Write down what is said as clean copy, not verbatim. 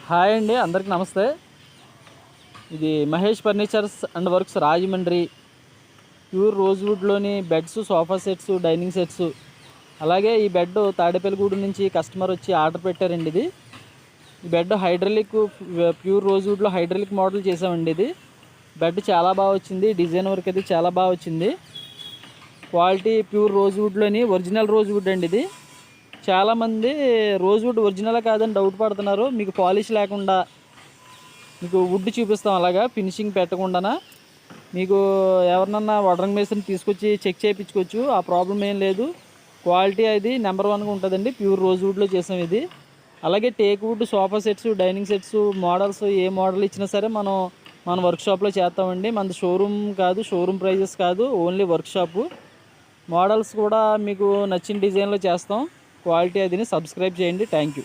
Hi అండి, అందరికీ నమస్తే. ఇది Mahesh furnitures and works Rajahmundry. Pure రోజ్వుడ్లోని beds, sofa sets, dining sets. అలాగే ఈ బెడ్ తాడేపల్లిగూడు నుంచి కస్టమర్ వచ్చి ఆర్డర్ పెట్టారండి. ఈ బెడ్ హైడ్రాలిక్, ప్యూర్ రోజ్వుడ్లో హైడ్రాలిక్ మోడల్ చేసామండి. ఇది బెడ్ చాలా బాగా వచ్చింది. డిజైన్ వర్క్ అది చాలా బాగా వచ్చింది. క్వాలిటీ ప్యూర్ రోజ్వుడ్లోని ఒరిజినల్ రోజ్వుడ్ అండి. ఇది చాలామంది రోజ్వుడ్ ఒరిజినల్ కాదని డౌట్ పడుతున్నారు. మీకు పాలిష్ లేకుండా మీకు వుడ్ చూపిస్తాం, అలాగా ఫినిషింగ్ పెట్టకుండా. మీకు ఎవరినన్నా వడ్రంగి మేస్త్రిని తీసుకొచ్చి చెక్ చేయించుకోవచ్చు, ఆ ప్రాబ్లం ఏం లేదు. క్వాలిటీ అది నెంబర్ 1గా ఉంటుందండి. ప్యూర్ రోజ్వుడ్లో చేసాం ఇది. అలాగే teak wood sofa sets, dining sets models ఏ మోడల్ ఇచ్చినా సరే మన వర్క్షాప్లో చేస్తామండి. మనది షోరూమ్ కాదు, షోరూమ్ ప్రైజెస్ కాదు, ఓన్లీ వర్క్షాపు. మోడల్స్ కూడా మీకు నచ్చిన డిజైన్లో చేస్తాం. క్వాలిటీ అదిని సబ్స్క్రైబ్ చేయండి. Thank you.